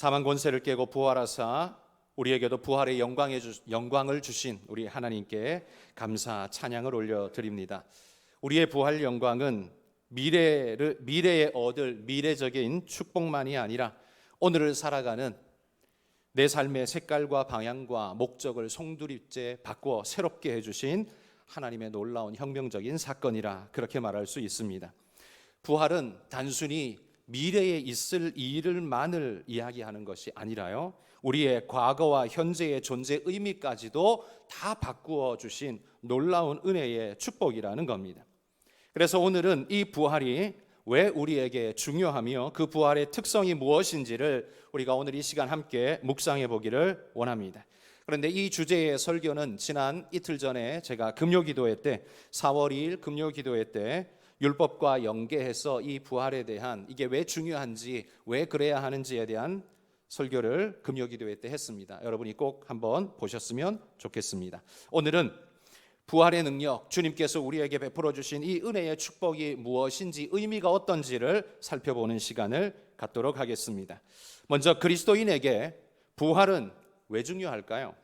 사망 권세를 깨고 부활하사 우리에게도 부활의 영광을 주신 우리 하나님께 감사 찬양을 올려드립니다. 우리의 부활 영광은 미래에 얻을 미래적인 축복만이 아니라 오늘을 살아가는 내 삶의 색깔과 방향과 목적을 송두리째 바꾸어 새롭게 해주신 하나님의 놀라운 혁명적인 사건이라 그렇게 말할 수 있습니다. 부활은 단순히 미래에 있을 일을만을 이야기하는 것이 아니라요, 우리의 과거와 현재의 존재 의미까지도 다 바꾸어 주신 놀라운 은혜의 축복이라는 겁니다. 그래서 오늘은 이 부활이 왜 우리에게 중요하며 그 부활의 특성이 무엇인지를 우리가 오늘 이 시간 함께 묵상해 보기를 원합니다. 그런데 이 주제의 설교는 지난 이틀 전에 제가 금요기도회 때 4월 2일 금요기도회 때 율법과 연계해서 이 부활에 대한 이게 왜 중요한지 왜 그래야 하는지에 대한 설교를 금요기도회 때 했습니다. 여러분이 꼭 한번 보셨으면 좋겠습니다. 오늘은 부활의 능력, 주님께서 우리에게 베풀어 주신 이 은혜의 축복이 무엇인지 의미가 어떤지를 살펴보는 시간을 갖도록 하겠습니다. 먼저 그리스도인에게 부활은 왜 중요할까요?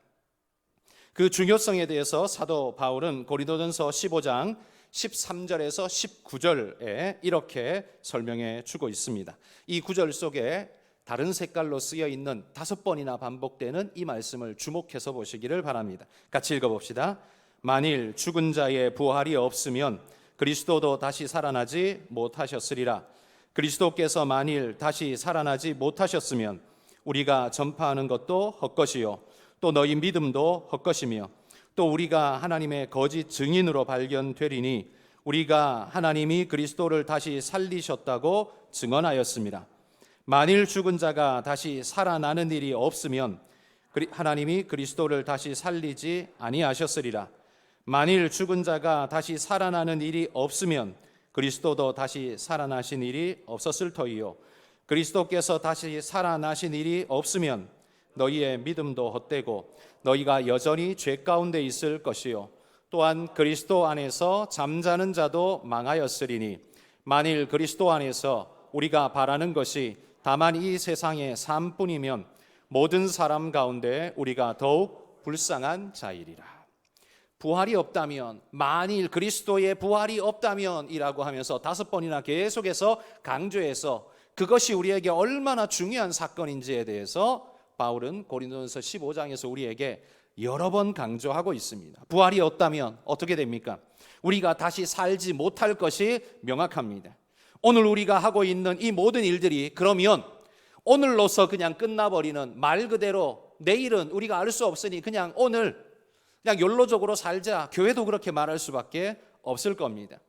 그 중요성에 대해서 사도 바울은 고린도전서 15장 13절에서 19절에 이렇게 설명해 주고 있습니다. 이 구절 속에 다른 색깔로 쓰여 있는 5번이나 반복되는 이 말씀을 주목해서 보시기를 바랍니다. 같이 읽어봅시다. 만일 죽은 자의 부활이 없으면 그리스도도 다시 살아나지 못하셨으리라. 그리스도께서 만일 다시 살아나지 못하셨으면 우리가 전파하는 것도 헛것이요 또 너희 믿음도 헛것이며 또 우리가 하나님의 거짓 증인으로 발견되리니 우리가 하나님이 그리스도를 다시 살리셨다고 증언하였습니다. 만일 죽은 자가 다시 살아나는 일이 없으면 하나님이 그리스도를 다시 살리지 아니하셨으리라. 만일 죽은 자가 다시 살아나는 일이 없으면 그리스도도 다시 살아나신 일이 없었을 터이요 그리스도께서 다시 살아나신 일이 없으면 너희의 믿음도 헛되고 너희가 여전히 죄 가운데 있을 것이요 또한 그리스도 안에서 잠자는 자도 망하였으리니 만일 그리스도 안에서 우리가 바라는 것이 다만 이 세상의 삶뿐이면 모든 사람 가운데 우리가 더욱 불쌍한 자이리라. 부활이 없다면, 만일 그리스도의 부활이 없다면 이라고 하면서 5번이나 계속해서 강조해서 그것이 우리에게 얼마나 중요한 사건인지에 대해서 바울은 고린도전서 15장에서 우리에게 여러 번 강조하고 있습니다. 부활이 없다면 어떻게 됩니까? 우리가 다시 살지 못할 것이 명확합니다. 오늘 우리가 하고 있는 이 모든 일들이 그러면 오늘로서 그냥 끝나버리는, 말 그대로 내일은 우리가 알 수 없으니 그냥 오늘 그냥 욜로적으로 살자, 교회도 그렇게 말할 수밖에 없을 겁니다.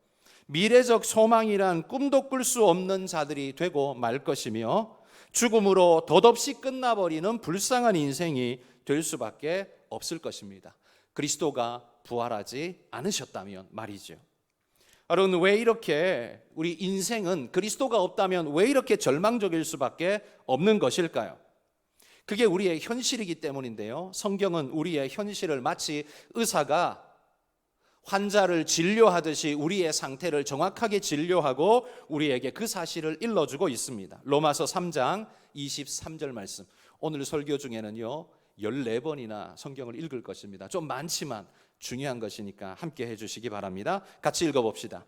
미래적 소망이란 꿈도 꿀 수 없는 자들이 되고 말 것이며 죽음으로 덧없이 끝나버리는 불쌍한 인생이 될 수밖에 없을 것입니다. 그리스도가 부활하지 않으셨다면 말이죠. 여러분, 왜 이렇게 우리 인생은 그리스도가 없다면 왜 이렇게 절망적일 수밖에 없는 것일까요? 그게 우리의 현실이기 때문인데요, 성경은 우리의 현실을 마치 의사가 환자를 진료하듯이 우리의 상태를 정확하게 진료하고 우리에게 그 사실을 일러주고 있습니다. 로마서 3장 23절 말씀, 오늘 설교 중에는요 14번이나 성경을 읽을 것입니다. 좀 많지만 중요한 것이니까 함께 해주시기 바랍니다. 같이 읽어봅시다.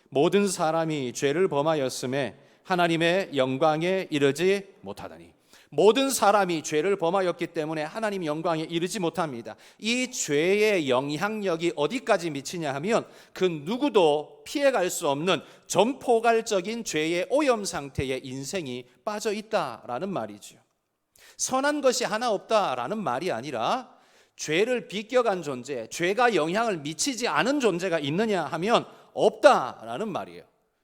모든 사람이 죄를 범하였음에 하나님의 영광에 이르지 못하다니. 모든 사람이 죄를 범하였기 때문에 하나님 영광에 이르지 못합니다. 이 죄의 영향력이 어디까지 미치냐 하면 그 누구도 피해갈 수 없는 전포갈적인 죄의 오염 상태에 인생이 빠져 있다라는 말이죠. 선한 것이 하나 없다라는 말이 아니라 죄를 비껴간 존재, 죄가 영향을 미치지 않은 존재가 있느냐 하면 없다라는 말이에요.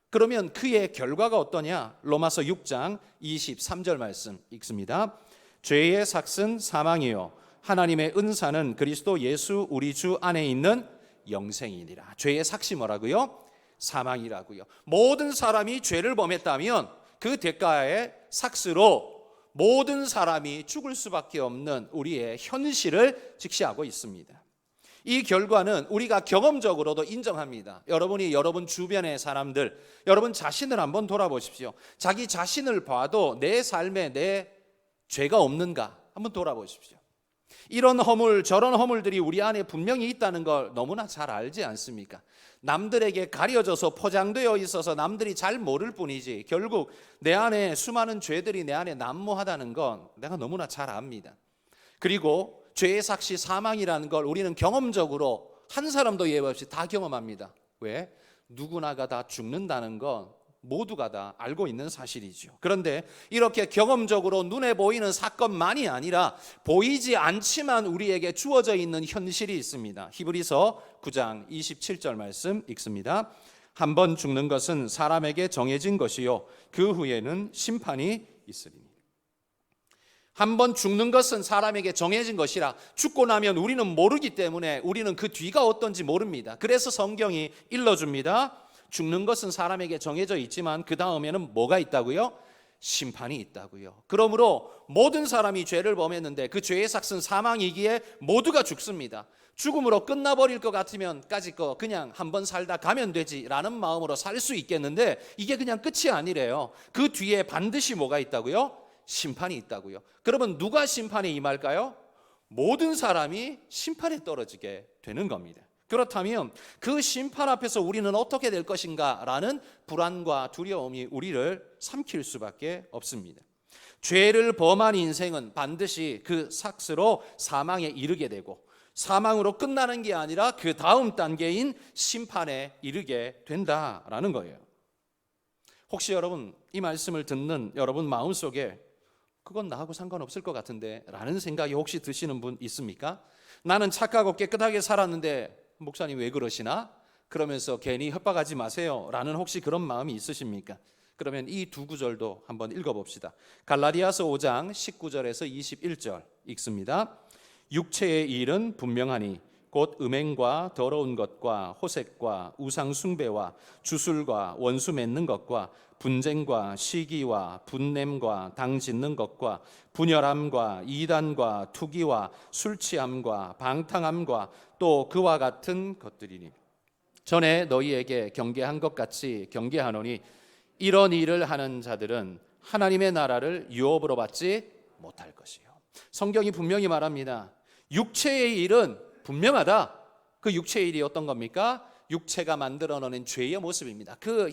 그러면 그의 결과가 어떠냐? 로마서 6장 23절 말씀 읽습니다. 죄의 삭은 사망이요 하나님의 은사는 그리스도 예수 우리 주 안에 있는 영생이니라. 죄의 삭이 뭐라고요? 사망이라고요. 모든 사람이 죄를 범했다면 그 대가의 삭스로 모든 사람이 죽을 수밖에 없는 우리의 현실을 직시하고 있습니다. 이 결과는 우리가 경험적으로도 인정합니다. 여러분이 여러분 주변의 사람들, 여러분 자신을 한번 돌아보십시오. 자기 자신을 봐도 내 삶에 내 죄가 없는가 한번 돌아보십시오. 이런 허물 저런 허물들이 우리 안에 분명히 있다는 걸 너무나 잘 알지 않습니까? 남들에게 가려져서 포장되어 있어서 남들이 잘 모를 뿐이지 결국 내 안에 수많은 죄들이 내 안에 난무하다는 건 내가 너무나 잘 압니다. 그리고 죄의 삭시 사망이라는 걸 우리는 경험적으로 한 사람도 예외 없이 다 경험합니다. 왜? 누구나가 다 죽는다는 건 모두가 다 알고 있는 사실이죠. 그런데 이렇게 경험적으로 눈에 보이는 사건만이 아니라 보이지 않지만 우리에게 주어져 있는 현실이 있습니다. 히브리서 9장 27절 말씀 읽습니다. 한 번 죽는 것은 사람에게 정해진 것이요 그 후에는 심판이 있으리니. 한 번 죽는 것은 사람에게 정해진 것이라. 죽고 나면 우리는 모르기 때문에 우리는 그 뒤가 어떤지 모릅니다. 그래서 성경이 일러줍니다. 죽는 것은 사람에게 정해져 있지만 그 다음에는 뭐가 있다고요? 심판이 있다고요. 그러므로 모든 사람이 죄를 범했는데 그 죄의 삭은 사망이기에 모두가 죽습니다. 죽음으로 끝나버릴 것 같으면 까짓 거 그냥 한번 살다 가면 되지라는 마음으로 살 수 있겠는데 이게 그냥 끝이 아니래요. 그 뒤에 반드시 뭐가 있다고요? 심판이 있다고요. 그러면 누가 심판에 임할까요? 모든 사람이 심판에 떨어지게 되는 겁니다. 그렇다면 그 심판 앞에서 우리는 어떻게 될 것인가 라는 불안과 두려움이 우리를 삼킬 수밖에 없습니다. 죄를 범한 인생은 반드시 그 삭스로 사망에 이르게 되고 사망으로 끝나는 게 아니라 그 다음 단계인 심판에 이르게 된다라는 거예요. 혹시 여러분 이 말씀을 듣는 여러분 마음속에 그건 나하고 상관없을 것 같은데 라는 생각이 혹시 드시는 분 있습니까? 나는 착하고 깨끗하게 살았는데 목사님 왜 그러시나? 그러면서 괜히 협박하지 마세요 라는 혹시 그런 마음이 있으십니까? 그러면 이 두 구절도 한번 읽어봅시다. 갈라디아서 5장 19절에서 21절 읽습니다. 육체의 일은 분명하니 곧 음행과 더러운 것과 호색과 우상 숭배와 주술과 원수 맺는 것과 분쟁과 시기와 분냄과 당 짓는 것과 분열함과 이단과 투기와 술취함과 방탕함과 또 그와 같은 것들이니 전에 너희에게 경계한 것 같이 경계하노니 이런 일을 하는 자들은 하나님의 나라를 유업으로 받지 못할 것이요. 성경이 분명히 말합니다. 육체의 일은 분명하다. 그 육체의 일이 어떤 겁니까? 육체가 만들어내는 죄의 모습입니다. 그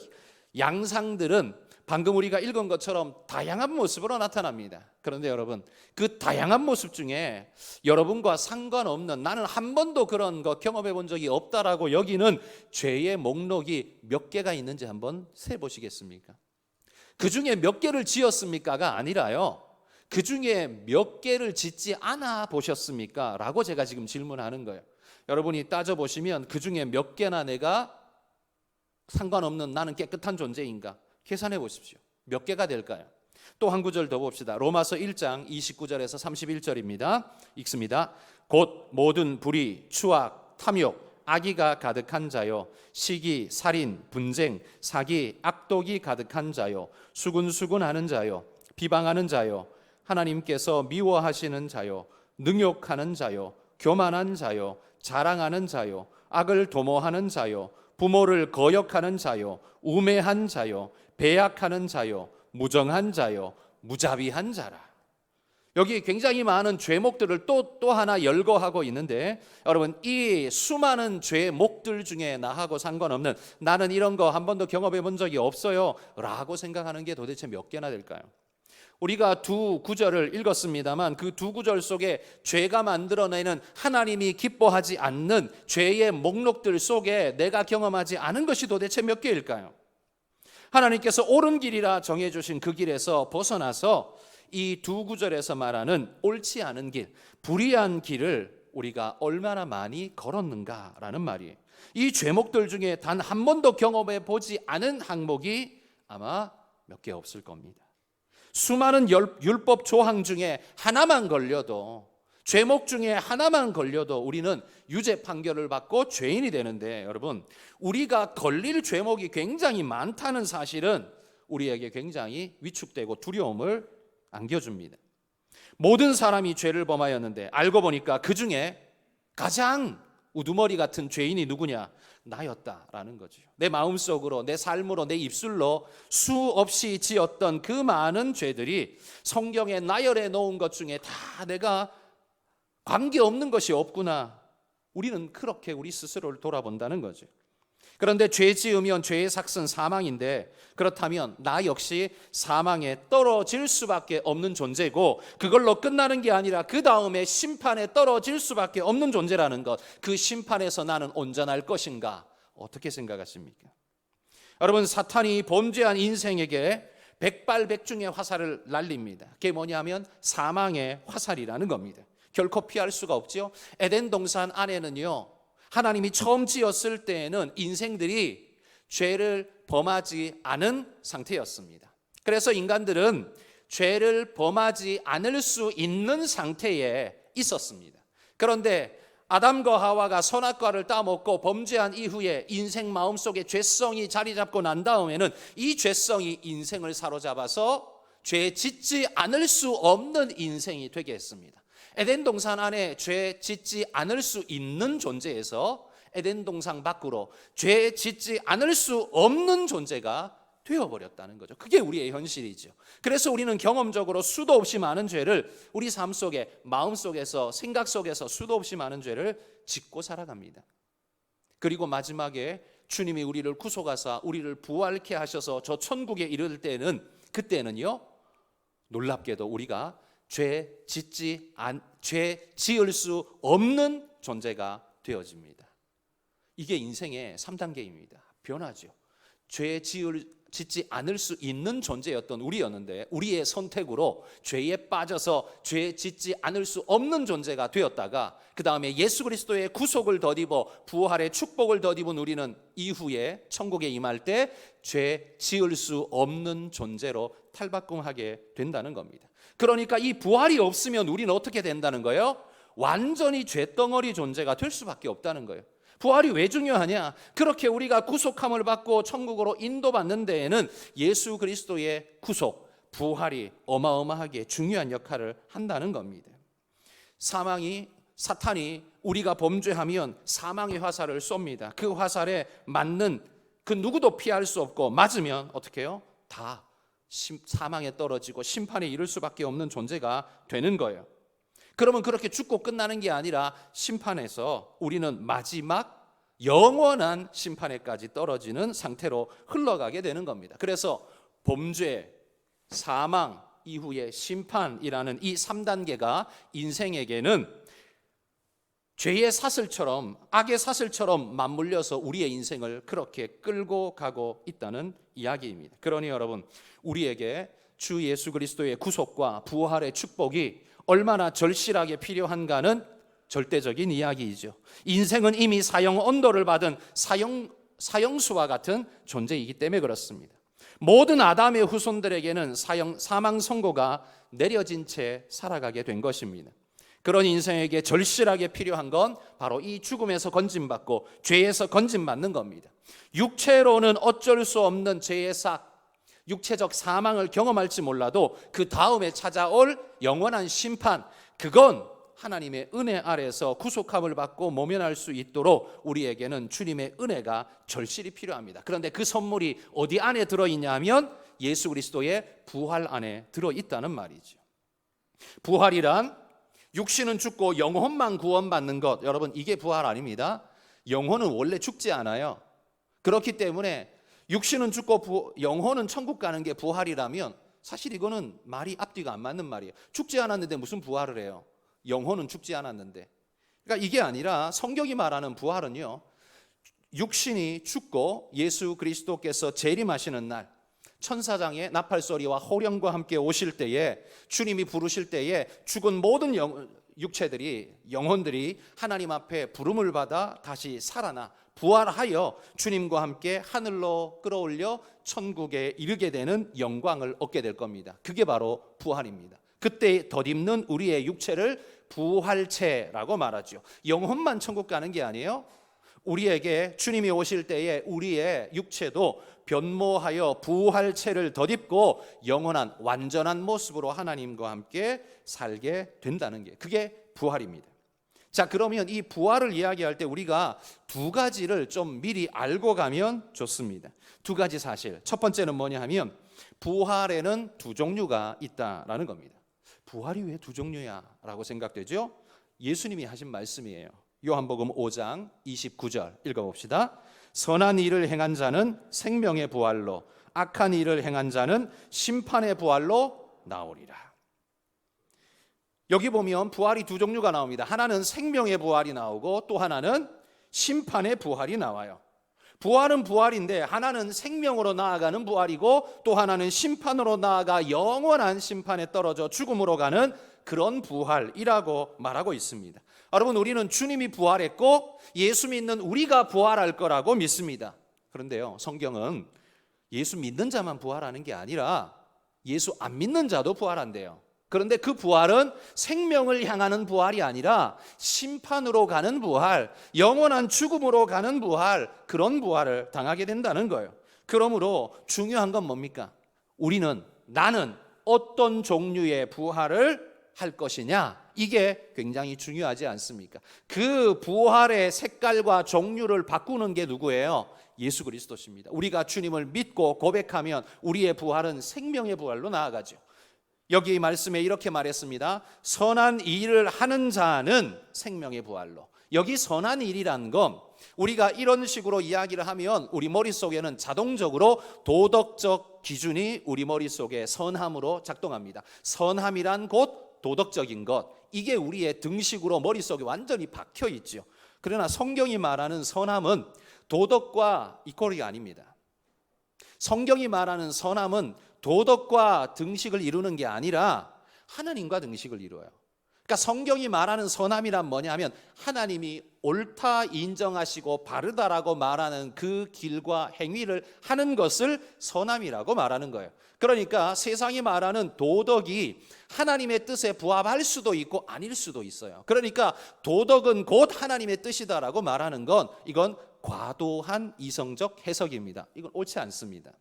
양상들은 방금 우리가 읽은 것처럼 다양한 모습으로 나타납니다. 그런데 여러분 그 다양한 모습 중에 여러분과 상관없는 나는 한 번도 그런 거 경험해 본 적이 없다라고 여기는 죄의 목록이 몇 개가 있는지 한번 세보시겠습니까? 그 중에 몇 개를 지었습니까가 아니라요. 그 중에 몇 개를 짓지 않아 보셨습니까? 라고 제가 지금 질문하는 거예요. 여러분이 따져보시면 그 중에 몇 개나 내가 상관없는 나는 깨끗한 존재인가? 계산해 보십시오. 몇 개가 될까요? 또 한 구절 더 봅시다. 로마서 1장 29절에서 31절입니다. 읽습니다. 곧 모든 불의, 추악, 탐욕, 악의가 가득한 자요 시기, 살인, 분쟁, 사기, 악독이 가득한 자요 수군수군하는 자요 비방하는 자요 하나님께서 미워하시는 자요 능욕하는 자요 교만한 자요 자랑하는 자요 악을 도모하는 자요 부모를 거역하는 자요 우매한 자요 배약하는 자요 무정한 자요 무자비한 자라. 여기 굉장히 많은 죄목들을 또 하나 열거하고 있는데 여러분 이 수많은 죄목들 중에 나하고 상관없는 나는 이런 거 한 번도 경험해 본 적이 없어요 라고 생각하는 게 도대체 몇 개나 될까요? 우리가 두 구절을 읽었습니다만 그 두 구절 속에 죄가 만들어내는 하나님이 기뻐하지 않는 죄의 목록들 속에 내가 경험하지 않은 것이 도대체 몇 개일까요? 하나님께서 옳은 길이라 정해주신 그 길에서 벗어나서 이 두 구절에서 말하는 옳지 않은 길, 불의한 길을 우리가 얼마나 많이 걸었는가라는 말이에요. 이 죄목들 중에 단 한 번도 경험해 보지 않은 항목이 아마 몇 개 없을 겁니다. 수많은 율법 조항 중에 하나만 걸려도 죄목 중에 하나만 걸려도 우리는 유죄 판결을 받고 죄인이 되는데 여러분 우리가 걸릴 죄목이 굉장히 많다는 사실은 우리에게 굉장히 위축되고 두려움을 안겨줍니다. 모든 사람이 죄를 범하였는데 알고 보니까 그 중에 가장 우두머리 같은 죄인이 누구냐? 나였다라는 거죠. 내 마음속으로, 내 삶으로, 내 입술로 수없이 지었던 그 많은 죄들이 성경에 나열해 놓은 것 중에 다 내가 관계없는 것이 없구나. 우리는 그렇게 우리 스스로를 돌아본다는 거죠. 그런데 죄 지으면 죄의 삭은 사망인데, 그렇다면 나 역시 사망에 떨어질 수밖에 없는 존재고, 그걸로 끝나는 게 아니라 그 다음에 심판에 떨어질 수밖에 없는 존재라는 것, 그 심판에서 나는 온전할 것인가? 어떻게 생각하십니까? 여러분, 사탄이 범죄한 인생에게 백발백중의 화살을 날립니다. 그게 뭐냐면 사망의 화살이라는 겁니다. 결코 피할 수가 없죠. 에덴 동산 안에는요, 하나님이 처음 지었을 때에는 인생들이 죄를 범하지 않은 상태였습니다. 그래서 인간들은 죄를 범하지 않을 수 있는 상태에 있었습니다. 그런데 아담과 하와가 선악과를 따먹고 범죄한 이후에 인생 마음속에 죄성이 자리 잡고 난 다음에는 이 죄성이 인생을 사로잡아서 죄 짓지 않을 수 없는 인생이 되게 했습니다. 에덴 동산 안에 죄 짓지 않을 수 있는 존재에서 에덴 동산 밖으로 죄 짓지 않을 수 없는 존재가 되어버렸다는 거죠. 그게 우리의 현실이죠. 그래서 우리는 경험적으로 수도 없이 많은 죄를 우리 삶 속에, 마음 속에서, 생각 속에서 수도 없이 많은 죄를 짓고 살아갑니다. 그리고 마지막에 주님이 우리를 구속하사 우리를 부활케 하셔서 저 천국에 이를 때는, 그때는요, 놀랍게도 우리가 죄 지을 수 없는 존재가 되어집니다. 이게 인생의 3단계입니다. 변화죠. 죄 짓지 않을 수 있는 존재였던 우리였는데, 우리의 선택으로 죄에 빠져서 죄 짓지 않을 수 없는 존재가 되었다가, 그 다음에 예수 그리스도의 구속을 덧입어 부활의 축복을 덧입은 우리는 이후에 천국에 임할 때 죄 지을 수 없는 존재로 탈바꿈하게 된다는 겁니다. 그러니까 이 부활이 없으면 우리는 어떻게 된다는 거예요? 완전히 죄덩어리 존재가 될 수밖에 없다는 거예요. 부활이 왜 중요하냐? 그렇게 우리가 구속함을 받고 천국으로 인도받는 데에는 예수 그리스도의 구속, 부활이 어마어마하게 중요한 역할을 한다는 겁니다. 사탄이 우리가 범죄하면 사망의 화살을 쏩니다. 그 화살에 맞는 그 누구도 피할 수 없고, 맞으면 어떻게 해요? 다 사망에 떨어지고 심판에 이를 수밖에 없는 존재가 되는 거예요. 그러면 그렇게 죽고 끝나는 게 아니라 심판에서 우리는 마지막 영원한 심판에까지 떨어지는 상태로 흘러가게 되는 겁니다. 그래서 범죄, 사망 이후의 심판이라는 이 3단계가 인생에게는 죄의 사슬처럼, 악의 사슬처럼 맞물려서 우리의 인생을 그렇게 끌고 가고 있다는 이야기입니다. 그러니 여러분, 우리에게 주 예수 그리스도의 구속과 부활의 축복이 얼마나 절실하게 필요한가는 절대적인 이야기이죠. 인생은 이미 사형 언도를 받은 사형수와 같은 존재이기 때문에 그렇습니다. 모든 아담의 후손들에게는 사망 선고가 내려진 채 살아가게 된 것입니다. 그런 인생에게 절실하게 필요한 건 바로 이 죽음에서 건짐받고 죄에서 건짐받는 겁니다. 육체로는 어쩔 수 없는 죄의 삭, 육체적 사망을 경험할지 몰라도 그 다음에 찾아올 영원한 심판, 그건 하나님의 은혜 아래서 구속함을 받고 모면할 수 있도록 우리에게는 주님의 은혜가 절실히 필요합니다. 그런데 그 선물이 어디 안에 들어있냐 하면 예수 그리스도의 부활 안에 들어있다는 말이죠. 부활이란 육신은 죽고 영혼만 구원받는 것, 여러분 이게 부활 아닙니다. 영혼은 원래 죽지 않아요. 그렇기 때문에 육신은 죽고 영혼은 천국 가는 게 부활이라면 사실 이거는 말이 앞뒤가 안 맞는 말이에요. 죽지 않았는데 무슨 부활을 해요? 영혼은 죽지 않았는데. 그러니까 이게 아니라 성경이 말하는 부활은요, 육신이 죽고 예수 그리스도께서 재림하시는 날, 천사장의 나팔소리와 호령과 함께 오실 때에, 주님이 부르실 때에 죽은 모든 육체들이, 영혼들이 하나님 앞에 부름을 받아 다시 살아나 부활하여 주님과 함께 하늘로 끌어올려 천국에 이르게 되는 영광을 얻게 될 겁니다. 그게 바로 부활입니다. 그때 덧입는 우리의 육체를 부활체라고 말하죠. 영혼만 천국 가는 게 아니에요. 우리에게 주님이 오실 때에 우리의 육체도 변모하여 부활체를 덧입고 영원한 완전한 모습으로 하나님과 함께 살게 된다는 게, 그게 부활입니다. 자, 그러면 이 부활을 이야기할 때 우리가 두 가지를 좀 미리 알고 가면 좋습니다. 두 가지 사실. 첫 번째는 뭐냐 하면 부활에는 두 종류가 있다라는 겁니다. 부활이 왜 두 종류야? 라고 생각되죠? 예수님이 하신 말씀이에요. 요한복음 5장 29절 읽어봅시다. 선한 일을 행한 자는 생명의 부활로, 악한 일을 행한 자는 심판의 부활로 나오리라. 여기 보면 부활이 두 종류가 나옵니다. 하나는 생명의 부활이 나오고 또 하나는 심판의 부활이 나와요. 부활은 부활인데 하나는 생명으로 나아가는 부활이고 또 하나는 심판으로 나아가 영원한 심판에 떨어져 죽음으로 가는 그런 부활이라고 말하고 있습니다. 여러분, 우리는 주님이 부활했고 예수 믿는 우리가 부활할 거라고 믿습니다. 그런데요, 성경은 예수 믿는 자만 부활하는 게 아니라 예수 안 믿는 자도 부활한대요. 그런데 그 부활은 생명을 향하는 부활이 아니라 심판으로 가는 부활, 영원한 죽음으로 가는 부활, 그런 부활을 당하게 된다는 거예요. 그러므로 중요한 건 뭡니까? 나는 어떤 종류의 부활을 할 것이냐, 이게 굉장히 중요하지 않습니까? 그 부활의 색깔과 종류를 바꾸는 게 누구예요? 예수 그리스도십니다. 우리가 주님을 믿고 고백하면 우리의 부활은 생명의 부활로 나아가죠. 여기 말씀에 이렇게 말했습니다. 선한 일을 하는 자는 생명의 부활로. 여기 선한 일이란 건 우리가 이런 식으로 이야기를 하면 우리 머릿속에는 자동적으로 도덕적 기준이 우리 머릿속에 선함으로 작동합니다. 선함이란 곧 도덕적인 것, 이게 우리의 등식으로 머릿속에 완전히 박혀 있죠. 그러나 성경이 말하는 선함은 도덕과 이퀄이 아닙니다. 성경이 말하는 선함은 도덕과 등식을 이루는 게 아니라 하나님과 등식을 이루어요. 그러니까 성경이 말하는 선함이란 뭐냐 하면 하나님이 옳다 인정하시고 바르다라고 말하는 그 길과 행위를 하는 것을 선함이라고 말하는 거예요. 그러니까 세상이 말하는 도덕이 하나님의 뜻에 부합할 수도 있고 아닐 수도 있어요. 그러니까 도덕은 곧 하나님의 뜻이다라고 말하는 건 이건 과도한 이성적 해석입니다. 이건 옳지 않습니다.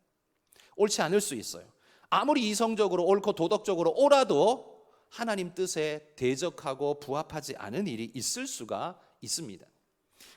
옳지 않을 수 있어요. 아무리 이성적으로 옳고 도덕적으로 옳아도 하나님 뜻에 대적하고 부합하지 않은 일이 있을 수가 있습니다.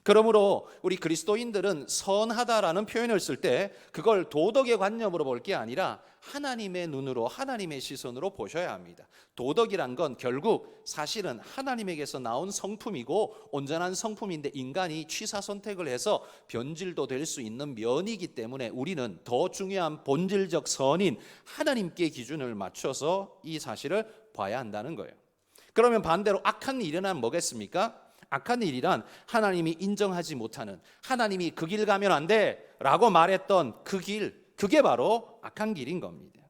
그러므로 우리 그리스도인들은 선하다라는 표현을 쓸 때 그걸 도덕의 관념으로 볼 게 아니라 하나님의 눈으로, 하나님의 시선으로 보셔야 합니다. 도덕이란 건 결국 사실은 하나님에게서 나온 성품이고 온전한 성품인데 인간이 취사 선택을 해서 변질도 될 수 있는 면이기 때문에 우리는 더 중요한 본질적 선인 하나님께 기준을 맞춰서 이 사실을 봐야 한다는 거예요. 그러면 반대로 악한 일은 뭐겠습니까? 악한 일이란 하나님이 인정하지 못하는, 하나님이 그 길 가면 안 돼 라고 말했던 그 길, 그게 바로 악한 길인 겁니다.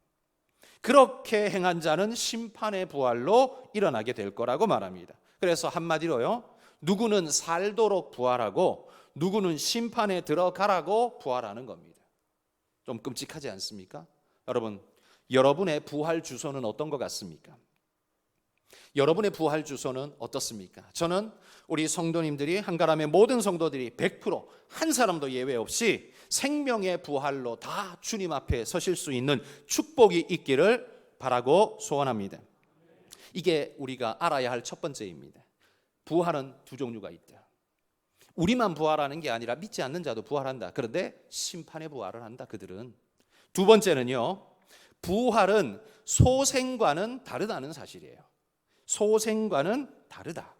그렇게 행한 자는 심판의 부활로 일어나게 될 거라고 말합니다. 그래서 한마디로요, 누구는 살도록 부활하고 누구는 심판에 들어가라고 부활하는 겁니다. 좀 끔찍하지 않습니까? 여러분의 부활 주소는 어떤 것 같습니까? 여러분의 부활 주소는 어떻습니까? 저는 우리 성도님들이, 한가람의 모든 성도들이 100% 한 사람도 예외 없이 생명의 부활로 다 주님 앞에 서실 수 있는 축복이 있기를 바라고 소원합니다. 이게 우리가 알아야 할 첫 번째입니다. 부활은 두 종류가 있다. 우리만 부활하는 게 아니라 믿지 않는 자도 부활한다. 그런데 심판의 부활을 한다, 그들은. 두 번째는요, 부활은 소생과는 다르다는 사실이에요. 소생과는 다르다.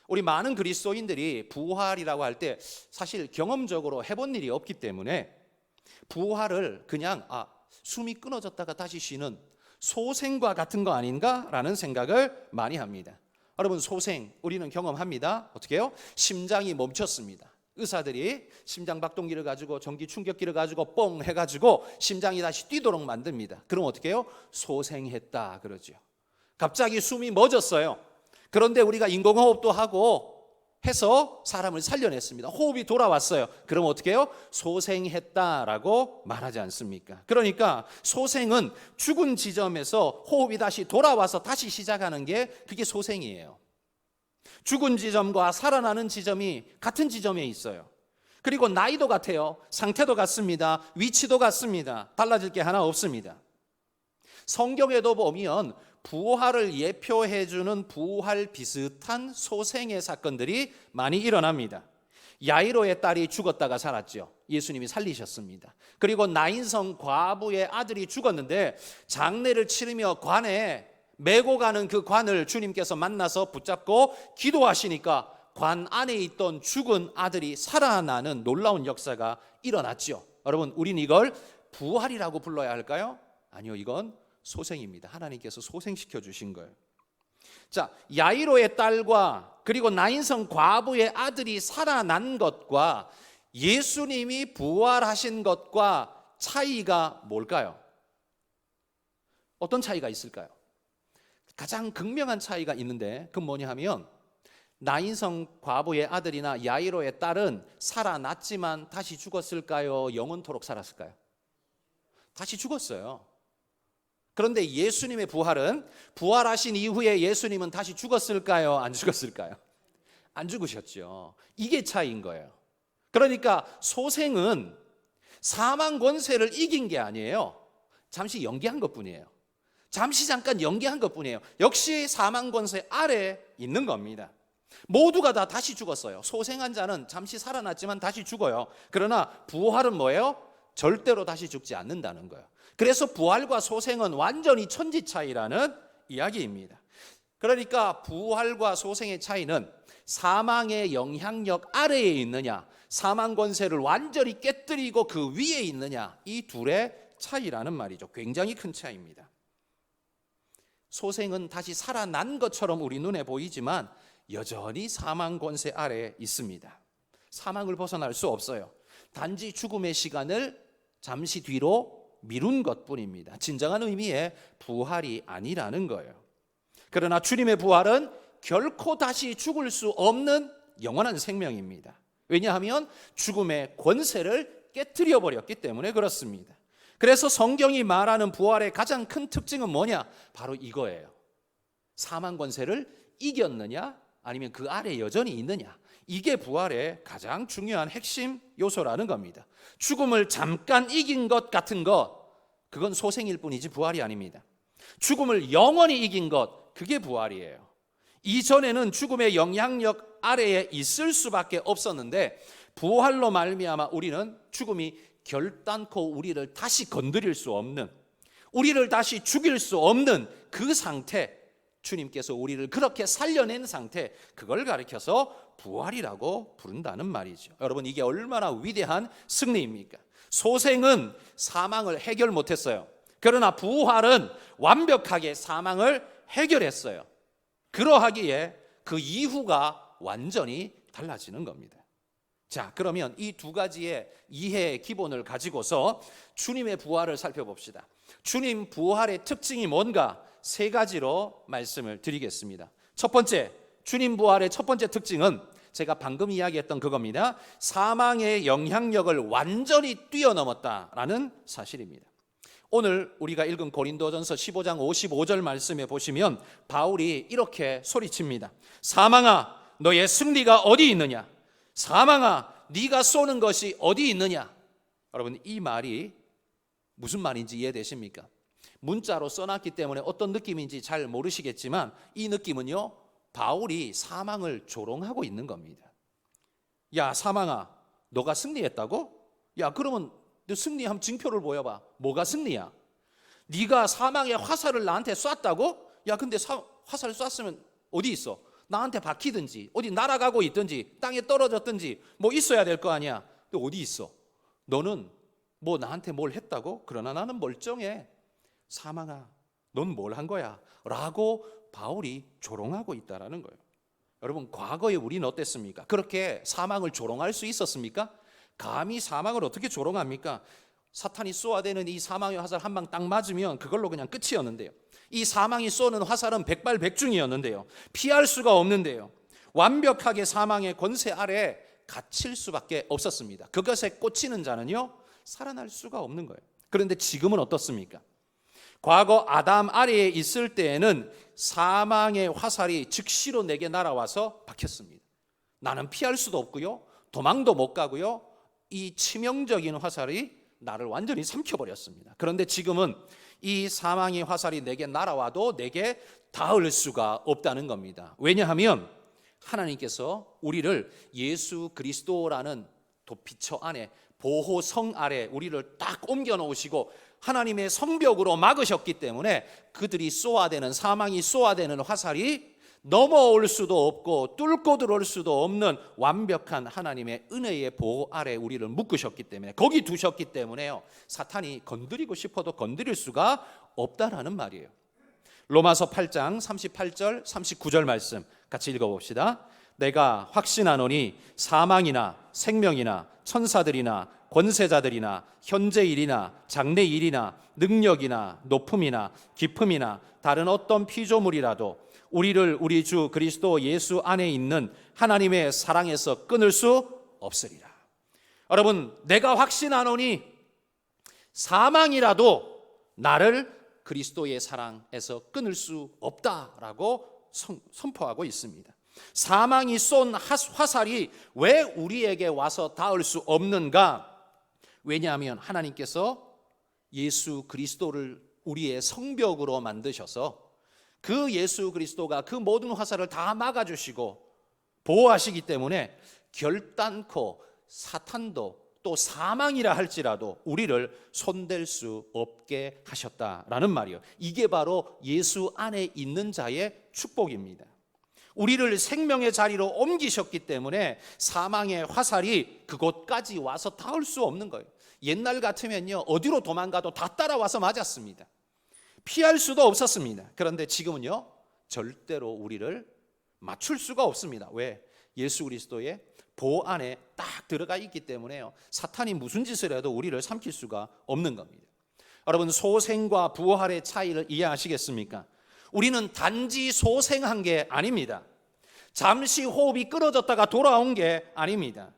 우리 많은 그리스도인들이 부활이라고 할 때 사실 경험적으로 해본 일이 없기 때문에 부활을 그냥 숨이 끊어졌다가 다시 쉬는 소생과 같은 거 아닌가라는 생각을 많이 합니다. 여러분, 소생 우리는 경험합니다. 어떻게 해요? 심장이 멈췄습니다. 의사들이 심장 박동기를 가지고 전기 충격기를 가지고 뽕 해가지고 심장이 다시 뛰도록 만듭니다. 그럼 어떻게 해요? 소생했다 그러죠. 갑자기 숨이 멎었어요. 그런데 우리가 인공호흡도 하고 해서 사람을 살려냈습니다. 호흡이 돌아왔어요. 그럼 어떻게 해요? 소생했다라고 말하지 않습니까? 그러니까 소생은 죽은 지점에서 호흡이 다시 돌아와서 다시 시작하는 게 그게 소생이에요. 죽은 지점과 살아나는 지점이 같은 지점에 있어요. 그리고 나이도 같아요. 상태도 같습니다. 위치도 같습니다. 달라질 게 하나 없습니다. 성경에도 보면 부활을 예표해 주는 부활 비슷한 소생의 사건들이 많이 일어납니다. 야이로의 딸이 죽었다가 살았죠. 예수님이 살리셨습니다. 그리고 나인성 과부의 아들이 죽었는데 장례를 치르며 관에 메고 가는 그 관을 주님께서 만나서 붙잡고 기도하시니까 관 안에 있던 죽은 아들이 살아나는 놀라운 역사가 일어났죠. 여러분, 우린 이걸 부활이라고 불러야 할까요? 아니요, 이건 소생입니다. 하나님께서 소생시켜 주신 거예요. 자, 야이로의 딸과 그리고 나인성 과부의 아들이 살아난 것과 예수님이 부활하신 것과 차이가 뭘까요? 어떤 차이가 있을까요? 가장 극명한 차이가 있는데 그건 뭐냐 하면 나인성 과부의 아들이나 야이로의 딸은 살아났지만 다시 죽었을까요? 영원토록 살았을까요? 다시 죽었어요. 그런데 예수님의 부활은 부활하신 이후에 예수님은 다시 죽었을까요? 안 죽었을까요? 안 죽으셨죠. 이게 차이인 거예요. 그러니까 소생은 사망 권세를 이긴 게 아니에요. 잠시 연기한 것뿐이에요. 잠시 잠깐 연기한 것뿐이에요. 역시 사망 권세 아래 있는 겁니다. 모두가 다 다시 죽었어요. 소생한 자는 잠시 살아났지만 다시 죽어요. 그러나 부활은 뭐예요? 절대로 다시 죽지 않는다는 거예요. 그래서 부활과 소생은 완전히 천지 차이라는 이야기입니다. 그러니까 부활과 소생의 차이는 사망의 영향력 아래에 있느냐, 사망 권세를 완전히 깨뜨리고 그 위에 있느냐, 이 둘의 차이라는 말이죠. 굉장히 큰 차이입니다. 소생은 다시 살아난 것처럼 우리 눈에 보이지만 여전히 사망 권세 아래에 있습니다. 사망을 벗어날 수 없어요. 단지 죽음의 시간을 잠시 뒤로 미룬 것뿐입니다. 진정한 의미의 부활이 아니라는 거예요. 그러나 주님의 부활은 결코 다시 죽을 수 없는 영원한 생명입니다. 왜냐하면 죽음의 권세를 깨뜨려 버렸기 때문에 그렇습니다. 그래서 성경이 말하는 부활의 가장 큰 특징은 뭐냐? 바로 이거예요. 사망 권세를 이겼느냐 아니면 그 아래 여전히 있느냐. 이게 부활의 가장 중요한 핵심 요소라는 겁니다. 죽음을 잠깐 이긴 것 같은 것, 그건 소생일 뿐이지 부활이 아닙니다. 죽음을 영원히 이긴 것, 그게 부활이에요. 이전에는 죽음의 영향력 아래에 있을 수밖에 없었는데 부활로 말미암아 우리는 죽음이 결단코 우리를 다시 건드릴 수 없는, 우리를 다시 죽일 수 없는 그 상태, 주님께서 우리를 그렇게 살려낸 상태, 그걸 가리켜서 부활이라고 부른다는 말이죠. 여러분, 이게 얼마나 위대한 승리입니까? 소생은 사망을 해결 못했어요. 그러나 부활은 완벽하게 사망을 해결했어요. 그러하기에 그 이후가 완전히 달라지는 겁니다. 자, 그러면 이 두 가지의 이해의 기본을 가지고서 주님의 부활을 살펴봅시다. 주님 부활의 특징이 뭔가 세 가지로 말씀을 드리겠습니다. 첫 번째, 주님 부활의 첫 번째 특징은 제가 방금 이야기했던 그겁니다. 사망의 영향력을 완전히 뛰어넘었다라는 사실입니다. 오늘 우리가 읽은 고린도전서 15장 55절 말씀에 보시면 바울이 이렇게 소리칩니다. 사망아, 너의 승리가 어디 있느냐? 사망아, 네가 쏘는 것이 어디 있느냐? 여러분, 이 말이 무슨 말인지 이해되십니까? 문자로 써놨기 때문에 어떤 느낌인지 잘 모르시겠지만 이 느낌은요, 바울이 사망을 조롱하고 있는 겁니다. 야, 사망아, 너가 승리했다고? 야, 그러면 너 승리함 징표를 보여봐. 뭐가 승리야? 네가 사망의 화살을 나한테 쐈다고? 야, 근데 화살 쐈으면 어디 있어? 나한테 박히든지 어디 날아가고 있든지 땅에 떨어졌든지 뭐 있어야 될 거 아니야. 근데 어디 있어? 너는 뭐 나한테 뭘 했다고? 그러나 나는 멀쩡해. 사망아, 넌 뭘 한 거야? 라고 바울이 조롱하고 있다라는 거예요. 여러분, 과거에 우리는 어땠습니까? 그렇게 사망을 조롱할 수 있었습니까? 감히 사망을 어떻게 조롱합니까? 사탄이 쏘아대는 이 사망의 화살 한 방 딱 맞으면 그걸로 그냥 끝이었는데요. 이 사망이 쏘는 화살은 백발백중이었는데요. 피할 수가 없는데요. 완벽하게 사망의 권세 아래 갇힐 수밖에 없었습니다. 그것에 꽂히는 자는요, 살아날 수가 없는 거예요. 그런데 지금은 어떻습니까? 과거 아담 아래에 있을 때에는 사망의 화살이 즉시로 내게 날아와서 박혔습니다. 나는 피할 수도 없고요, 도망도 못 가고요, 이 치명적인 화살이 나를 완전히 삼켜버렸습니다. 그런데 지금은 이 사망의 화살이 내게 날아와도 내게 닿을 수가 없다는 겁니다. 왜냐하면 하나님께서 우리를 예수 그리스도라는 도피처 안에, 보호성 아래 우리를 딱 옮겨 놓으시고 하나님의 성벽으로 막으셨기 때문에 그들이 쏘아대는, 사망이 쏘아대는 화살이 넘어올 수도 없고 뚫고 들어올 수도 없는 완벽한 하나님의 은혜의 보호 아래 우리를 묶으셨기 때문에, 거기 두셨기 때문에요, 사탄이 건드리고 싶어도 건드릴 수가 없다라는 말이에요. 로마서 8장 38절 39절 말씀 같이 읽어봅시다. 내가 확신하노니 사망이나 생명이나 천사들이나 권세자들이나 현재일이나 장래일이나 능력이나 높음이나 깊음이나 다른 어떤 피조물이라도 우리를 우리 주 그리스도 예수 안에 있는 하나님의 사랑에서 끊을 수 없으리라. 여러분, 내가 확신하노니 사망이라도 나를 그리스도의 사랑에서 끊을 수 없다라고 선포하고 있습니다. 사망이 쏜 화살이 왜 우리에게 와서 닿을 수 없는가? 왜냐하면 하나님께서 예수 그리스도를 우리의 성벽으로 만드셔서 그 예수 그리스도가 그 모든 화살을 다 막아주시고 보호하시기 때문에 결단코 사탄도 또 사망이라 할지라도 우리를 손댈 수 없게 하셨다라는 말이에요. 이게 바로 예수 안에 있는 자의 축복입니다. 우리를 생명의 자리로 옮기셨기 때문에 사망의 화살이 그곳까지 와서 닿을 수 없는 거예요. 옛날 같으면요, 어디로 도망가도 다 따라와서 맞았습니다. 피할 수도 없었습니다. 그런데 지금은요, 절대로 우리를 맞출 수가 없습니다. 왜? 예수 그리스도의 보호 안에 딱 들어가 있기 때문에요, 사탄이 무슨 짓을 해도 우리를 삼킬 수가 없는 겁니다. 여러분, 소생과 부활의 차이를 이해하시겠습니까? 우리는 단지 소생한 게 아닙니다. 잠시 호흡이 끊어졌다가 돌아온 게 아닙니다.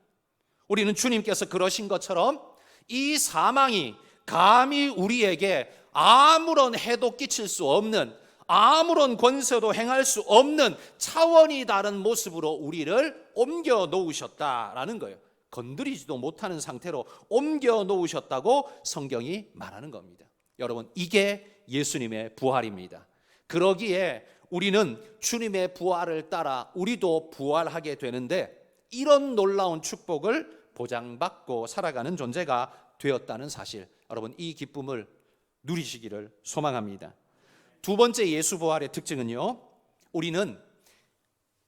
우리는 주님께서 그러신 것처럼 이 사망이 감히 우리에게 아무런 해도 끼칠 수 없는, 아무런 권세도 행할 수 없는 차원이 다른 모습으로 우리를 옮겨 놓으셨다라는 거예요. 건드리지도 못하는 상태로 옮겨 놓으셨다고 성경이 말하는 겁니다. 여러분, 이게 예수님의 부활입니다. 그러기에 우리는 주님의 부활을 따라 우리도 부활하게 되는데, 이런 놀라운 축복을 보장받고 살아가는 존재가 되었다는 사실, 여러분, 이 기쁨을 누리시기를 소망합니다. 두 번째 예수 부활의 특징은요, 우리는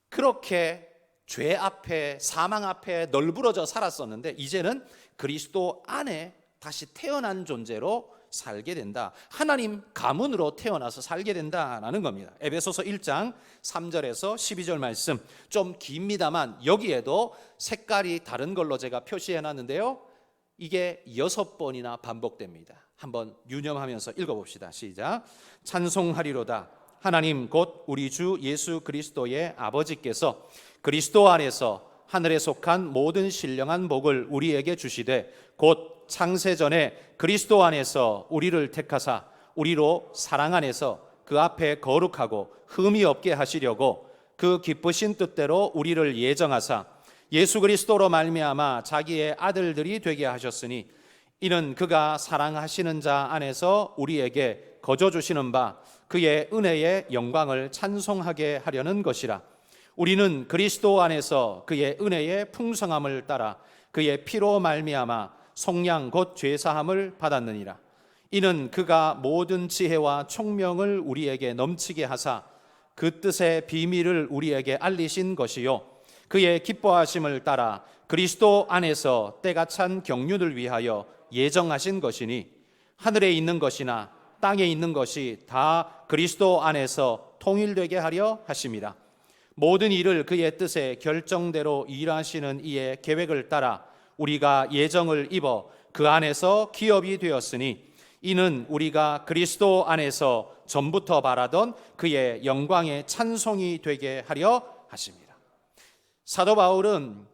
그렇게 죄 앞에, 사망 앞에 널브러져 살았었는데 이제는 그리스도 안에 다시 태어난 존재로 살게 된다. 하나님 가문으로 태어나서 살게 된다라는 겁니다. 에베소서 1장 3절에서 12절 말씀 좀 깁니다만 여기에도 색깔이 다른 걸로 제가 표시해 놨는데요, 이게 6번이나 반복됩니다. 한번 유념하면서 읽어봅시다. 시작. 찬송하리로다. 하나님 곧 우리 주 예수 그리스도의 아버지께서 그리스도 안에서 하늘에 속한 모든 신령한 복을 우리에게 주시되 곧 창세전에 그리스도 안에서 우리를 택하사 우리로 사랑 안에서 그 앞에 거룩하고 흠이 없게 하시려고 그 기쁘신 뜻대로 우리를 예정하사 예수 그리스도로 말미암아 자기의 아들들이 되게 하셨으니 이는 그가 사랑하시는 자 안에서 우리에게 거저 주시는 바 그의 은혜의 영광을 찬송하게 하려는 것이라. 우리는 그리스도 안에서 그의 은혜의 풍성함을 따라 그의 피로 말미암아 속량 곧 죄사함을 받았느니라. 이는 그가 모든 지혜와 총명을 우리에게 넘치게 하사 그 뜻의 비밀을 우리에게 알리신 것이요 그의 기뻐하심을 따라 그리스도 안에서 때가 찬 경륜을 위하여 예정하신 것이니 하늘에 있는 것이나 땅에 있는 것이 다 그리스도 안에서 통일되게 하려 하심이라. 모든 일을 그의 뜻에 결정대로 일하시는 이의 계획을 따라 우리가 예정을 입어 그 안에서 기업이 되었으니 이는 우리가 그리스도 안에서 전부터 바라던 그의 영광의 찬송이 되게 하려 하심이라. 사도 바울은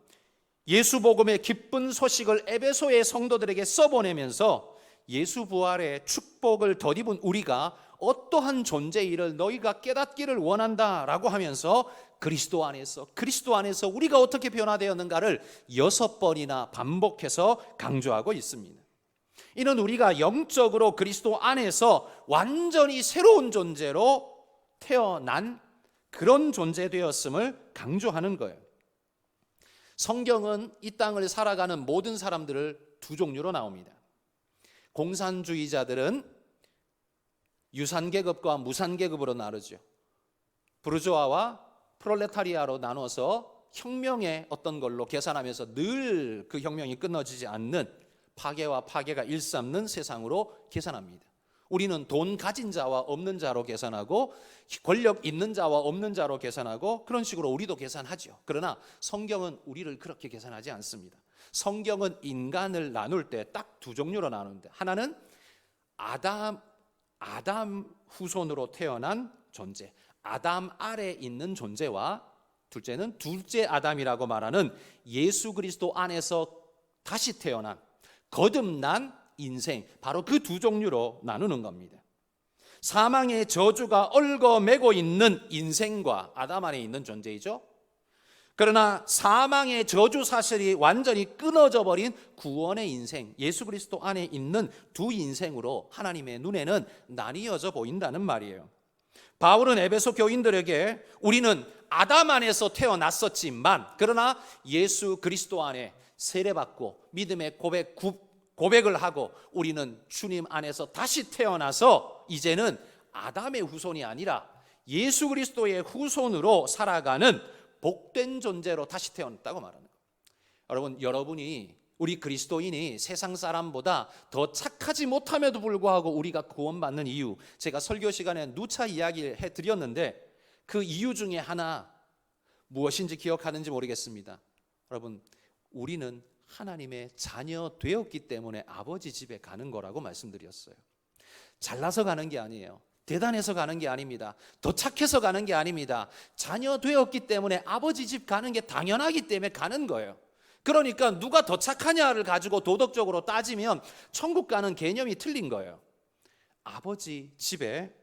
예수 복음의 기쁜 소식을 에베소의 성도들에게 써보내면서 예수 부활의 축복을 덧입은 우리가 어떠한 존재이를 너희가 깨닫기를 원한다라고 하면서 그리스도 안에서 우리가 어떻게 변화되었는가를 6번이나 반복해서 강조하고 있습니다. 이는 우리가 영적으로 그리스도 안에서 완전히 새로운 존재로 태어난 그런 존재 되었음을 강조하는 거예요. 성경은 이 땅을 살아가는 모든 사람들을 두 종류로 나옵니다. 공산주의자들은 유산계급과 무산계급으로 나누죠. 부르주아와 프롤레타리아로 나눠서 혁명의 어떤 걸로 계산하면서 늘 그 혁명이 끊어지지 않는 파괴와 파괴가 일삼는 세상으로 계산합니다. 우리는 돈 가진 자와 없는 자로 계산하고 권력 있는 자와 없는 자로 계산하고 그런 식으로 우리도 계산하죠. 그러나 성경은 우리를 그렇게 계산하지 않습니다. 성경은 인간을 나눌 때 딱 두 종류로 나누는데, 하나는 아담 후손으로 태어난 존재, 아담 아래 있는 존재와 둘째는 둘째 아담이라고 말하는 예수 그리스도 안에서 다시 태어난 거듭난 인생, 바로 그 두 종류로 나누는 겁니다. 사망의 저주가 얽어매고 있는 인생과 아담 안에 있는 존재이죠. 그러나 사망의 저주 사슬이 완전히 끊어져 버린 구원의 인생, 예수 그리스도 안에 있는 두 인생으로 하나님의 눈에는 나뉘어져 보인다는 말이에요. 바울은 에베소 교인들에게 우리는 아담 안에서 태어났었지만 그러나 예수 그리스도 안에 세례받고 믿음의 고백을 하고 우리는 주님 안에서 다시 태어나서 이제는 아담의 후손이 아니라 예수 그리스도의 후손으로 살아가는 복된 존재로 다시 태어났다고 말하는 거예요. 여러분이 우리 그리스도인이 세상 사람보다 더 착하지 못함에도 불구하고 우리가 구원받는 이유, 제가 설교 시간에 누차 이야기를 해드렸는데 그 이유 중에 하나 무엇인지 기억하는지 모르겠습니다. 여러분, 우리는 하나님의 자녀 되었기 때문에 아버지 집에 가는 거라고 말씀드렸어요. 잘나서 가는 게 아니에요. 대단해서 가는 게 아닙니다. 더 착해서 가는 게 아닙니다. 자녀 되었기 때문에 아버지 집 가는 게 당연하기 때문에 가는 거예요. 그러니까 누가 더 착하냐를 가지고 도덕적으로 따지면 천국 가는 개념이 틀린 거예요. 아버지 집에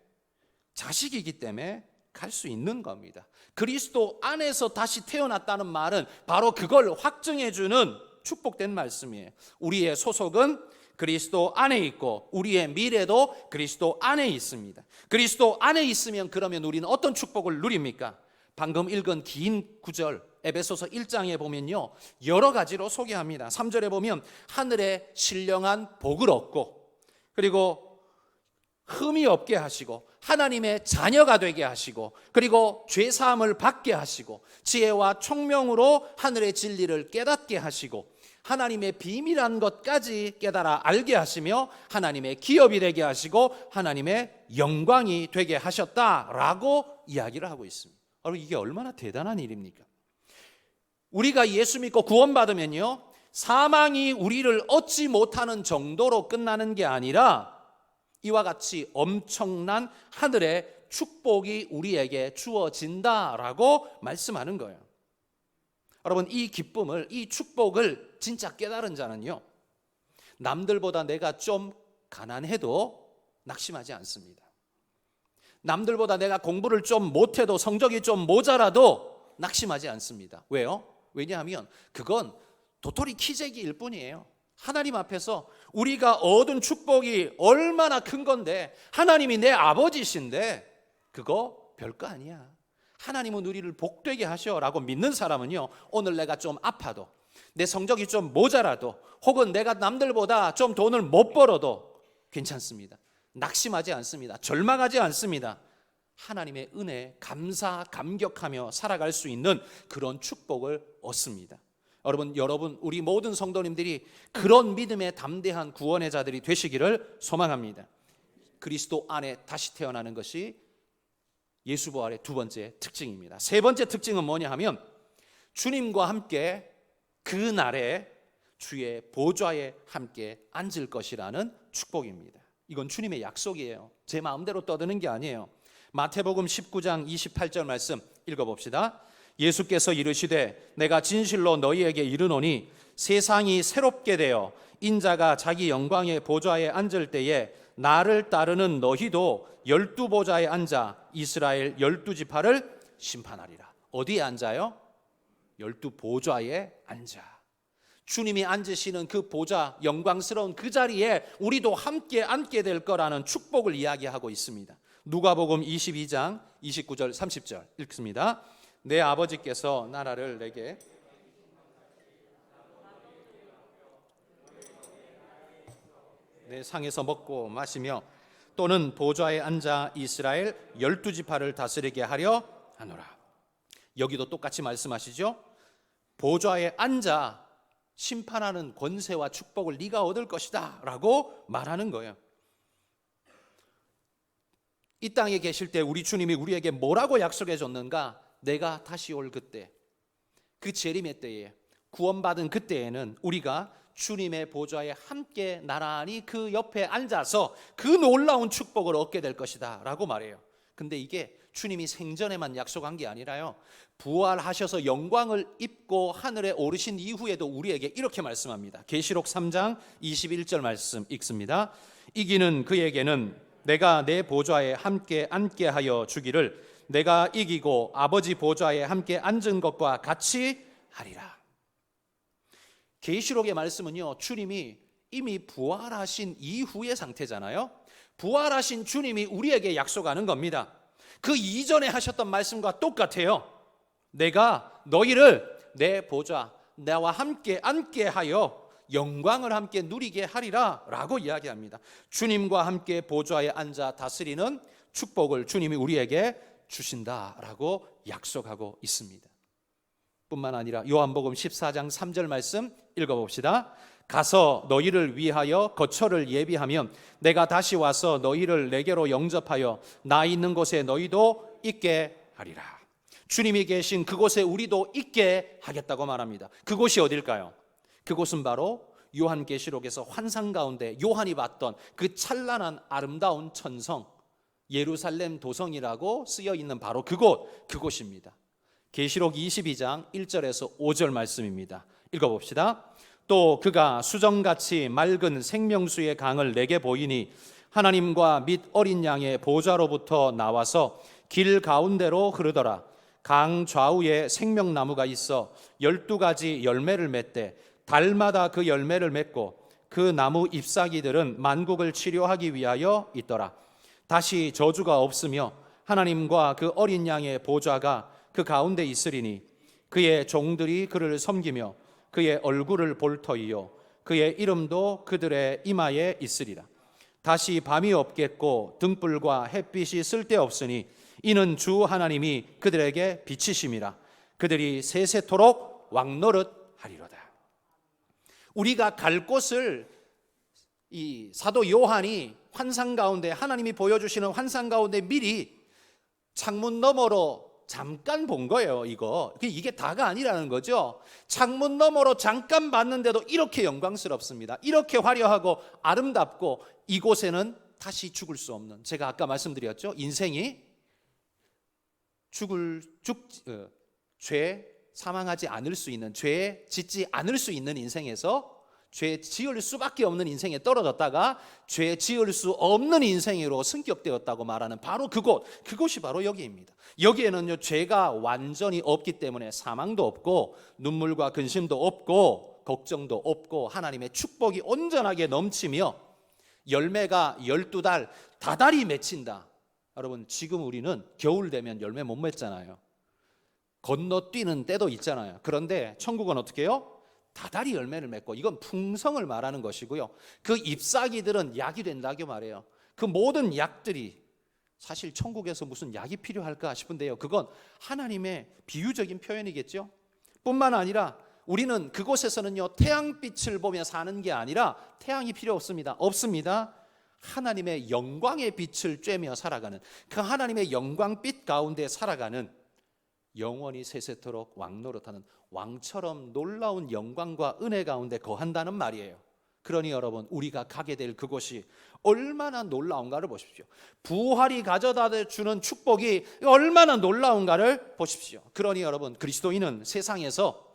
자식이기 때문에 갈 수 있는 겁니다. 그리스도 안에서 다시 태어났다는 말은 바로 그걸 확증해 주는 축복된 말씀이에요. 우리의 소속은 그리스도 안에 있고 우리의 미래도 그리스도 안에 있습니다. 그리스도 안에 있으면 그러면 우리는 어떤 축복을 누립니까? 방금 읽은 긴 구절 에베소서 1장에 보면요, 여러 가지로 소개합니다. 3절에 보면 하늘의 신령한 복을 얻고, 그리고 흠이 없게 하시고, 하나님의 자녀가 되게 하시고, 그리고 죄사함을 받게 하시고, 지혜와 총명으로 하늘의 진리를 깨닫게 하시고, 하나님의 비밀한 것까지 깨달아 알게 하시며 하나님의 기업이 되게 하시고 하나님의 영광이 되게 하셨다라고 이야기를 하고 있습니다. 여러분, 이게 얼마나 대단한 일입니까? 우리가 예수 믿고 구원받으면요, 사망이 우리를 얻지 못하는 정도로 끝나는 게 아니라 이와 같이 엄청난 하늘의 축복이 우리에게 주어진다라고 말씀하는 거예요. 여러분, 이 기쁨을, 이 축복을 진짜 깨달은 자는요, 남들보다 내가 좀 가난해도 낙심하지 않습니다. 남들보다 내가 공부를 좀 못해도, 성적이 좀 모자라도 낙심하지 않습니다. 왜요? 왜냐하면 그건 도토리 키재기일 뿐이에요. 하나님 앞에서 우리가 얻은 축복이 얼마나 큰 건데, 하나님이 내 아버지신데 그거 별거 아니야. 하나님은 우리를 복되게 하셔라고 믿는 사람은요, 오늘 내가 좀 아파도, 내 성적이 좀 모자라도, 혹은 내가 남들보다 좀 돈을 못 벌어도 괜찮습니다. 낙심하지 않습니다. 절망하지 않습니다. 하나님의 은혜에 감격하며 살아갈 수 있는 그런 축복을 얻습니다. 여러분, 우리 모든 성도님들이 그런 믿음에 담대한 구원의 자들이 되시기를 소망합니다. 그리스도 안에 다시 태어나는 것이 예수 부활의 두 번째 특징입니다. 세 번째 특징은 뭐냐 하면 주님과 함께 그 날에 주의 보좌에 함께 앉을 것이라는 축복입니다. 이건 주님의 약속이에요. 제 마음대로 떠드는 게 아니에요. 마태복음 19장 28절 말씀 읽어봅시다. 예수께서 이르시되 내가 진실로 너희에게 이르노니 세상이 새롭게 되어 인자가 자기 영광의 보좌에 앉을 때에 나를 따르는 너희도 12보좌에 앉아 이스라엘 12지파를 심판하리라. 어디에 앉아요? 12보좌에 앉아. 주님이 앉으시는 그 보좌, 영광스러운 그 자리에 우리도 함께 앉게 될 거라는 축복을 이야기하고 있습니다. 누가복음 22장 29절 30절 읽습니다. 내 아버지께서 나라를 내게 내 상에서 먹고 마시며 또는 보좌에 앉아 이스라엘 12지파를 다스리게 하려 하노라. 여기도 똑같이 말씀하시죠. 보좌에 앉아 심판하는 권세와 축복을 네가 얻을 것이다 라고 말하는 거예요. 이 땅에 계실 때 우리 주님이 우리에게 뭐라고 약속해 줬는가? 내가 다시 올 그때, 그 재림의 때에, 구원받은 그때에는 우리가 주님의 보좌에 함께 나란히 그 옆에 앉아서 그 놀라운 축복을 얻게 될 것이다 라고 말해요. 근데 이게 주님이 생전에만 약속한 게 아니라요, 부활하셔서 영광을 입고 하늘에 오르신 이후에도 우리에게 이렇게 말씀합니다. 계시록 3장 21절 말씀 읽습니다. 이기는 그에게는 내가 내 보좌에 함께 앉게 하여 주기를 내가 이기고 아버지 보좌에 함께 앉은 것과 같이 하리라. 계시록의 말씀은요, 주님이 이미 부활하신 이후의 상태잖아요. 부활하신 주님이 우리에게 약속하는 겁니다. 그 이전에 하셨던 말씀과 똑같아요. 내가 너희를 내 보좌, 나와 함께 앉게 하여 영광을 함께 누리게 하리라 라고 이야기합니다. 주님과 함께 보좌에 앉아 다스리는 축복을 주님이 우리에게 주신다라고 약속하고 있습니다. 뿐만 아니라 요한복음 14장 3절 말씀 읽어봅시다. 가서 너희를 위하여 거처를 예비하면 내가 다시 와서 너희를 내게로 영접하여 나 있는 곳에 너희도 있게 하리라. 주님이 계신 그곳에 우리도 있게 하겠다고 말합니다. 그곳이 어딜까요? 그곳은 바로 요한계시록에서 환상 가운데 요한이 봤던 그 찬란한 아름다운 천성 예루살렘 도성이라고 쓰여 있는 바로 그곳입니다. 계시록 22장 1절에서 5절 말씀입니다. 읽어봅시다. 또 그가 수정같이 맑은 생명수의 강을 내게 보이니 하나님과 및 어린 양의 보좌로부터 나와서 길 가운데로 흐르더라. 강 좌우에 생명나무가 있어 12가지 열매를 맺되 달마다 그 열매를 맺고 그 나무 잎사귀들은 만국을 치료하기 위하여 있더라. 다시 저주가 없으며 하나님과 그 어린 양의 보좌가 그 가운데 있으리니 그의 종들이 그를 섬기며 그의 얼굴을 볼 터이요 그의 이름도 그들의 이마에 있으리라. 다시 밤이 없겠고 등불과 햇빛이 쓸데없으니 이는 주 하나님이 그들에게 비치심이라. 그들이 세세토록 왕노릇하리로다. 우리가 갈 곳을 이 사도 요한이 환상 가운데, 하나님이 보여주시는 환상 가운데 미리 창문 너머로 잠깐 본 거예요. 이게 다가 아니라는 거죠. 창문 너머로 잠깐 봤는데도 이렇게 영광스럽습니다. 이렇게 화려하고 아름답고 이곳에는 다시 죽을 수 없는, 제가 아까 말씀드렸죠, 인생이 죄 사망하지 않을 수 있는, 죄 짓지 않을 수 있는 인생에서 죄 지을 수밖에 없는 인생에 떨어졌다가 죄 지을 수 없는 인생으로 승격되었다고 말하는 바로 그곳이 바로 여기입니다. 여기에는요, 죄가 완전히 없기 때문에 사망도 없고 눈물과 근심도 없고 걱정도 없고 하나님의 축복이 온전하게 넘치며 열매가 12달 다달이 맺힌다. 여러분, 지금 우리는 겨울 되면 열매 못 맺잖아요. 건너뛰는 때도 있잖아요. 그런데 천국은 어떻게 해요? 다달이 열매를 맺고, 이건 풍성을 말하는 것이고요. 그 잎사귀들은 약이 된다고 말해요. 그 모든 약들이, 사실 천국에서 무슨 약이 필요할까 싶은데요, 그건 하나님의 비유적인 표현이겠죠. 뿐만 아니라 우리는 그곳에서는요, 태양빛을 보며 사는 게 아니라 태양이 필요 없습니다. 하나님의 영광의 빛을 쬐며 살아가는, 그 하나님의 영광빛 가운데 살아가는, 영원히 세세토록 왕노릇하는 왕처럼 놀라운 영광과 은혜 가운데 거한다는 말이에요. 그러니 여러분, 우리가 가게 될 그곳이 얼마나 놀라운가를 보십시오. 부활이 가져다 주는 축복이 얼마나 놀라운가를 보십시오. 그러니 여러분, 그리스도인은 세상에서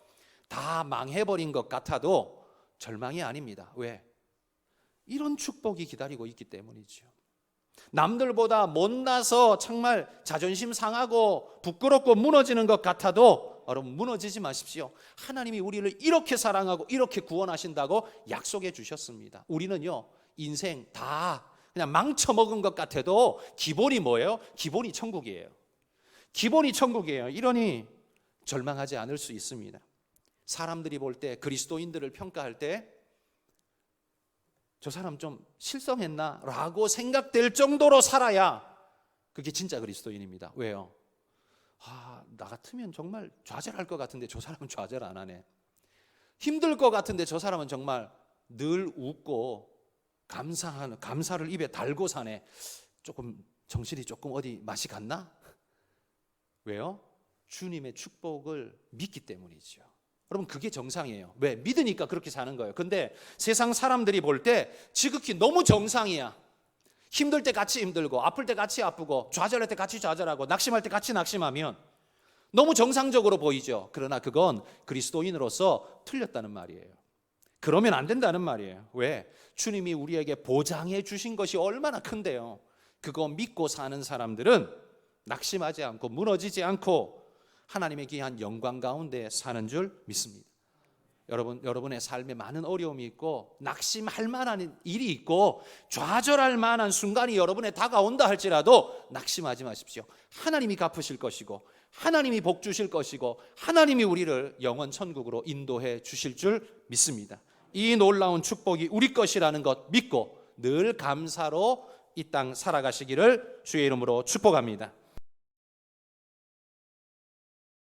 다 망해버린 것 같아도 절망이 아닙니다. 왜? 이런 축복이 기다리고 있기 때문이죠. 남들보다 못나서 정말 자존심 상하고 부끄럽고 무너지는 것 같아도 여러분 무너지지 마십시오. 하나님이 우리를 이렇게 사랑하고 이렇게 구원하신다고 약속해 주셨습니다. 우리는요 인생 다 그냥 망쳐먹은 것 같아도 기본이 뭐예요? 기본이 천국이에요. 기본이 천국이에요. 이러니 절망하지 않을 수 있습니다. 사람들이 볼 때 그리스도인들을 평가할 때 저 사람 좀 실성했나? 라고 생각될 정도로 살아야 그게 진짜 그리스도인입니다. 왜요? 나 같으면 정말 좌절할 것 같은데 저 사람은 좌절 안 하네. 힘들 것 같은데 저 사람은 정말 늘 웃고 감사를 입에 달고 사네. 조금 정신이 조금 어디 맛이 갔나? 왜요? 주님의 축복을 믿기 때문이죠. 여러분 그게 정상이에요. 왜? 믿으니까 그렇게 사는 거예요. 근데 세상 사람들이 볼 때 지극히 너무 정상이야. 힘들 때 같이 힘들고 아플 때 같이 아프고 좌절할 때 같이 좌절하고 낙심할 때 같이 낙심하면 너무 정상적으로 보이죠. 그러나 그건 그리스도인으로서 틀렸다는 말이에요. 그러면 안 된다는 말이에요. 왜? 주님이 우리에게 보장해 주신 것이 얼마나 큰데요. 그거 믿고 사는 사람들은 낙심하지 않고 무너지지 않고 하나님의 귀한 영광 가운데 사는 줄 믿습니다. 여러분의 삶에 많은 어려움이 있고 낙심할 만한 일이 있고 좌절할 만한 순간이 여러분에 다가온다 할지라도 낙심하지 마십시오. 하나님이 갚으실 것이고 하나님이 복 주실 것이고 하나님이 우리를 영원 천국으로 인도해 주실 줄 믿습니다. 이 놀라운 축복이 우리 것이라는 것 믿고 늘 감사로 이 땅 살아가시기를 주의 이름으로 축복합니다.